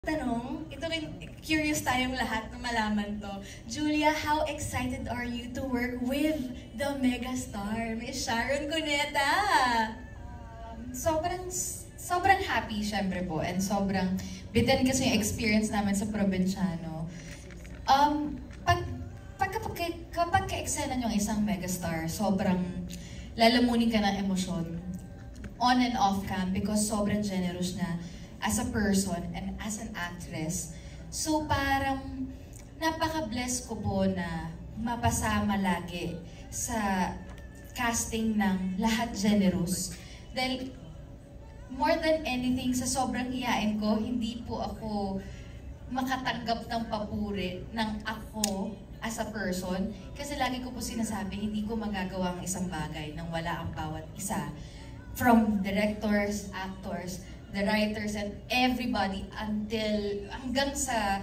Tanong, ito rin, curious tayong lahat na malaman to. Julia, how excited are you to work with the megastar, Miss Sharon Cuneta? Sobrang happy syempre po, and sobrang bitin kasi yung experience namin sa Provinciano. Kapag ka-eksena yung isang megastar, sobrang lalamunin ka ng emosyon on and off cam because sobrang generous na as a person and as an actress. So parang napaka-bless ko po na mapasama lagi sa casting ng lahat generous. Dahil more than anything, sa sobrang hiyain ko, hindi po ako makatanggap ng papuri ng ako as a person. Kasi lagi ko po sinasabi, hindi ko magagawa ang isang bagay nang wala ang bawat isa. From directors, actors, the writers, and everybody hanggang sa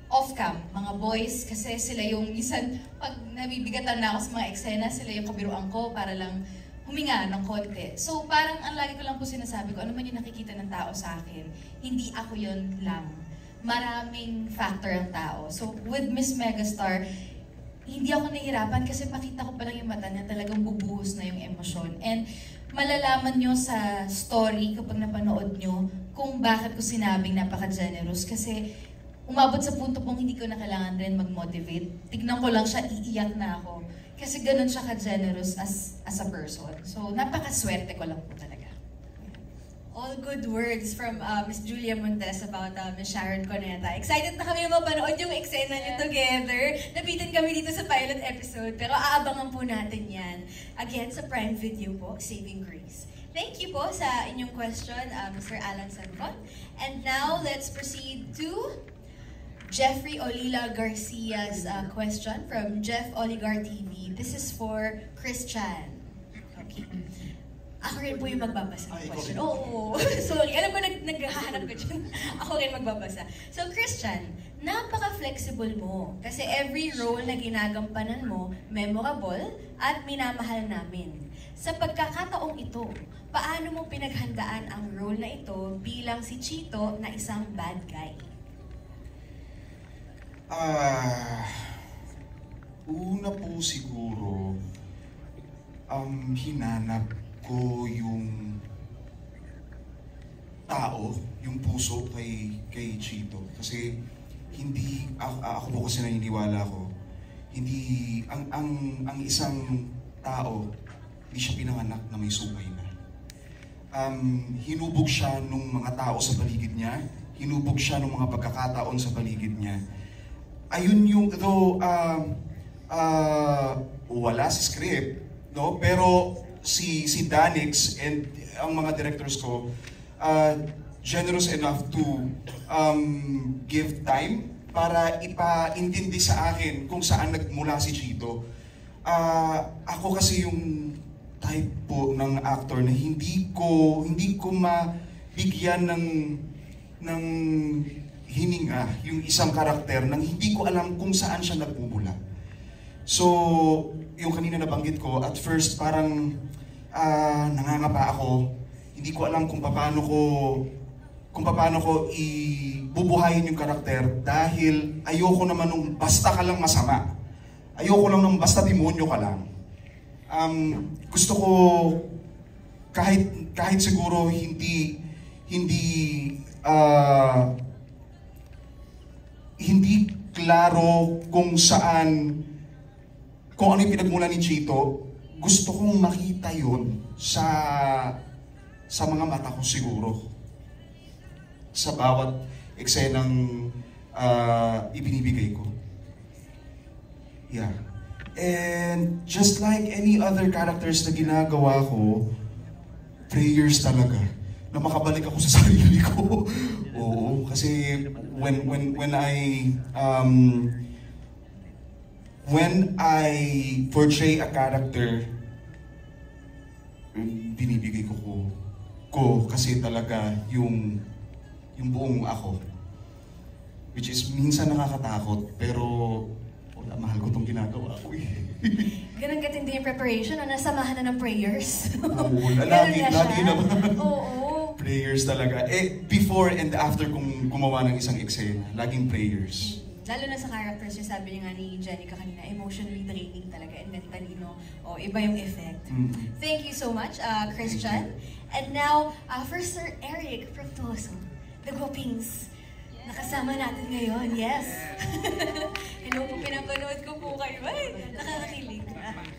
off-cam, mga boys, kasi sila yung minsan, pag nabibigatan na ako sa mga eksena, sila yung kabiruan ko para lang huminga ng konti. So parang ang lagi ko lang po sinasabi ko, ano man yung nakikita ng tao sa akin, hindi ako yun lang. Maraming factor ang tao. So with Miss Megastar, hindi ako nahihirapan kasi pakita ko pa lang yung mata niya, talagang bubuhos na yung emosyon. And malalaman nyo sa story kapag napanood nyo kung bakit ko sinabing napaka-generous. Kasi umabot sa punto pong hindi ko na kailangan rin mag-motivate. Tignan ko lang siya, iiyak na ako. Kasi ganun siya ka-generous as a person. So napaka-swerte ko lang po talaga. All good words from Miss Julia Montes about Miss Sharon Cuneta. Excited na kami mapanood yung eksena niyo together. Nabitin kami dito sa pilot episode, pero aabangan po natin yan. Again, sa Prime Video po, Saving Grace. Thank you po sa inyong question, Mr. Alan Sancon. And now, let's proceed to Jeffrey Olila Garcia's question from Jeff Oligar TV. This is for Christian. Okay. Ako rin po yung magbabasa ng question. Oo, sorry. Alam ko, naghahanap ko dyan. Ako rin magbabasa. So, Christian, napaka-flexible mo. Kasi every role na ginagampanan mo, memorable at minamahal namin. Sa pagkakataong ito, paano mo pinaghandaan ang role na ito bilang si Chito na isang bad guy? Una po siguro, hinanap ko yung tao, yung puso kay Chito. Kasi hindi, ako po kasi naniniwala ko, hindi, ang isang tao, hindi siya pinanganak na may sungay na. Hinubog siya nung mga tao sa paligid niya, hinubog siya nung mga pagkakataon sa paligid niya. Ayun yung, though, wala si script, no? Pero si Danix and ang mga directors ko generous enough to give time para ipaintindi sa akin kung saan nagmula si Chito. Ako kasi yung type po ng actor na hindi ko mabigyan ng hininga yung isang karakter nang hindi ko alam kung saan siya nagmumula. So, yung kanina nabanggit ko, at first parang nangangapa ako. Hindi ko alam kung paano ko ibubuhayin yung karakter dahil ayoko naman nung basta ka lang masama. Ayoko lang nung basta demonyo ka lang. Gusto ko kahit siguro hindi klaro kung ano yung pinagmula ni Chito, gusto kong makita yun sa mga mata ko siguro. Sa bawat eksenang ibinibigay ko. Yeah. And just like any other characters na ginagawa ko, prayers talaga na makabalik ako sa sarili ko. Oo, kasi when I portray a character, binibigay ko kasi talaga yung buong ako. Which is minsan nakakatakot, pero wala, mahal ko itong ginagawa ko eh. Ganun katindi yung preparation, nasamahan na ng prayers. Oo, lagi naman. Oo. Prayers talaga. Before and after kung gumawa ng isang eksena, laging prayers. Lalo na sa characters niya, sabi niya nga ni Jenica kanina, emotionally draining talaga and mentally, no? O, iba yung effect. Thank you so much, Christian. And now, for Sir Eric Fructuoso, the Guapings. Nakasama natin ngayon, yes. Hello po, pinapanood ko po kayo. Ay, nakakakilig.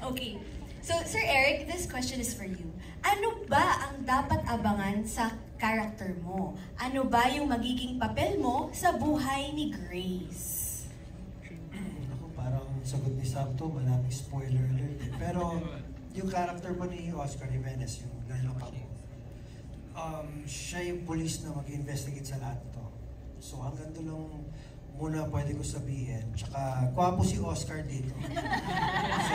Okay. So, Sir Eric, this question is for you. Ano ba ang dapat abangan sa character mo? Ano ba yung magiging papel mo sa buhay ni Grace? Ako, parang sagot ni Sabto, maraming spoiler alert. Pero yung character mo ni Oscar Jimenez, yung lalaka ko, siya yung police na mag-investigate sa lahat to. So hanggang doon lang muna pwede ko sabihin. Tsaka, kwapo si Oscar dito. So,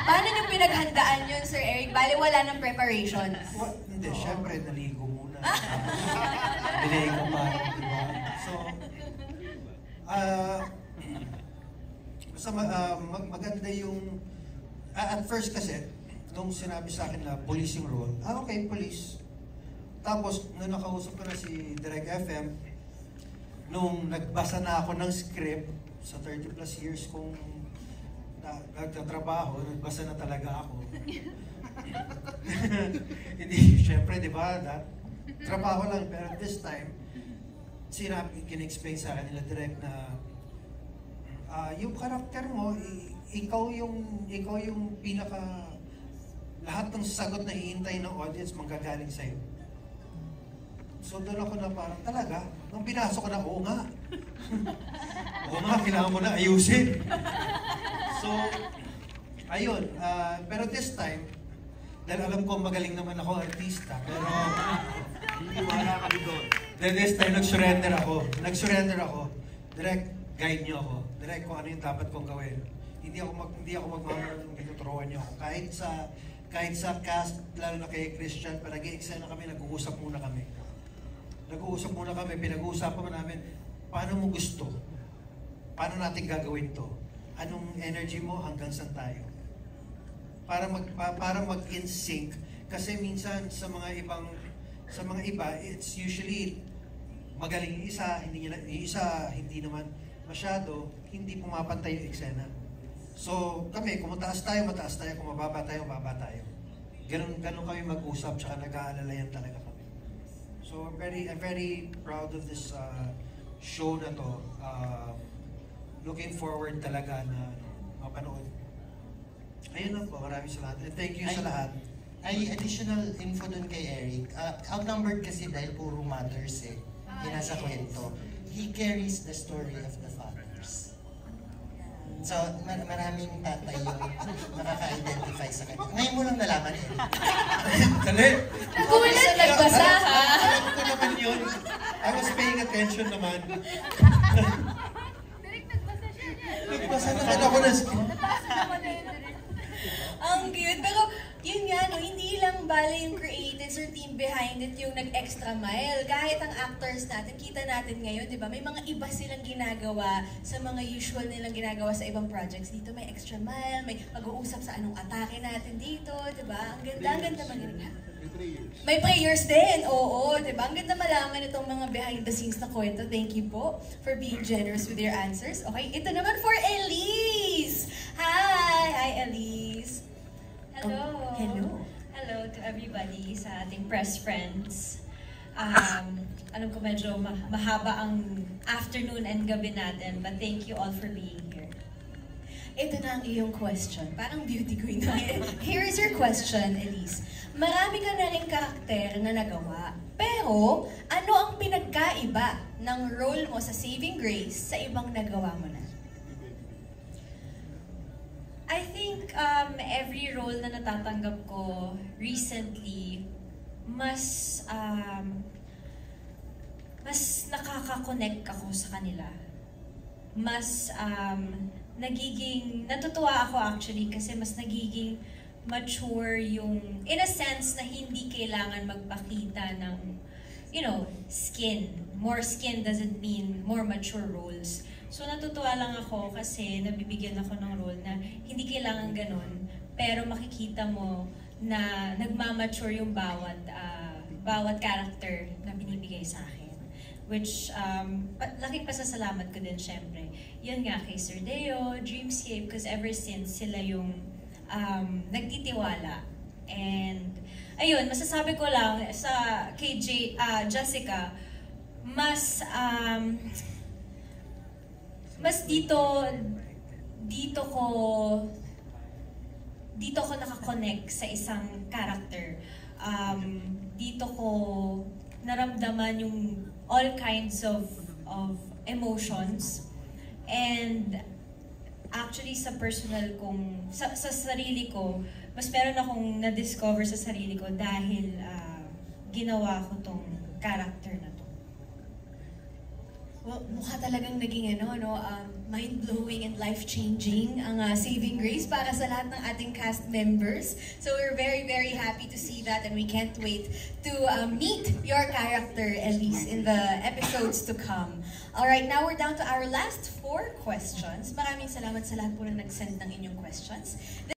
Paano niyo pinaghandaan yun, Sir Eric? Bale, wala ng preparation. Hindi, syempre, naligo muna. Binigay ko pa, diba? So, maganda yung... at first kasi, nung sinabi sa akin na police yung role, okay, police. Tapos, nung nakausap ko na si Direk FM, nung nagbasa na ako ng script, sa 30 plus years kong nagtatrabaho, nagbasa na talaga ako. Hindi, syempre, di ba, trabaho lang, pero this time, kin-explain sa akin nila direct na yung karakter mo, ikaw yung pinaka, lahat ng sagot na hihintay ng audience manggagaling sa'yo. So doon ako na parang talaga, nung binasa ko na, oo nga. Oo nga, kailangan ko na ayusin. So, ayun. Pero this time, dahil alam ko magaling naman ako artista, pero hindi wala kami doon. Then this time, nag-surrender ako. Direct, guide niyo ako. Direct kung ano yung dapat kong gawin. Hindi ako magmamahal kung tinuturuan niyo ako. Kahit sa cast, lalo na kay Christian, pag nag-i-eksena kami, nag-uusap muna kami, pinag-uusapan namin, paano mo gusto? Paano natin gagawin to? Anong energy mo hanggang saan tayo? Para mag-in sync. Kasi minsan sa mga iba, it's usually magaling yung isa, hindi naman masyado, hindi pumapantay yung eksena. So kami, kung mataas tayo, kung mababa tayo. Ganun kami mag-usap, tsaka nag-aalalayan talaga kami. So I'm very proud of this show na to. Looking forward talaga na mapanood. Ayun lang po, maraming salamat. And thank you sa lahat. Ay, additional info dun kay Eric. Outnumbered kasi dahil puro mothers yung nasa kwento. He carries the story of the fathers. So, maraming tatay yung nakaka-identify sa kanya. Ngayon mo lang nalaman, Eric. Dali! Nagulat nagbasa, ha? Alam ko naman yun. I was paying attention naman. Nagbasa naman ako ng script. Ang cute. Pero yun nga, no, hindi lang bale yung creatives or team behind it yung nag-extra mile. Kahit ang actors natin, kita natin ngayon, di ba? May mga iba silang ginagawa sa mga usual nilang ginagawa sa ibang projects. Dito may extra mile, may pag-uusap sa anong atake natin dito, di ba? Ang ganda magaling. May prayers din, oo, di ba? Ang ganda malaman itong mga behind the scenes na kwento. Thank you po for being generous with your answers. Okay, ito naman for Elise! Hi, Elise! Hello! Hello! Hello to everybody sa ating press friends. Alam ko medyo mahaba ang afternoon and gabi natin, but thank you all for being here. Ito na ang iyong question. Parang beauty queen na. Here is your question, Elise. Marami ka na rin karakter na nagawa. Pero, ano ang pinagkaiba ng role mo sa Saving Grace sa ibang nagawa mo na? I think every role na natatanggap ko recently, mas nakaka-connect ako sa kanila. Mas natutuwa ako actually kasi mas nagiging mature yung, in a sense na hindi kailangan magpakita ng, skin. More skin doesn't mean more mature roles. So natutuwa lang ako kasi nabibigyan ako ng role na hindi kailangan ganun, pero makikita mo na nagmamature yung bawat bawat character na binibigay sa akin. Which, laking pasasalamat ko din syempre. Yun nga kay Sir Deo, Dreamscape, because ever since sila yung nagtitiwala. And, ayun, masasabi ko lang kay Jessica, mas dito ko nakakonect sa isang character. Dito ko naramdaman yung all kinds of emotions. And actually sa personal kong, sa sarili ko, mas meron akong na-discover sa sarili ko dahil ginawa ko tong character na to. Well, mukha talagang naging mind-blowing and life-changing ang Saving Grace para sa lahat ng ating cast members. So we're very, very happy to see that and we can't wait to meet your character, Elise, in the episodes to come. Alright, now we're down to our last 4 questions. Maraming salamat sa lahat po na nag-send ng inyong questions.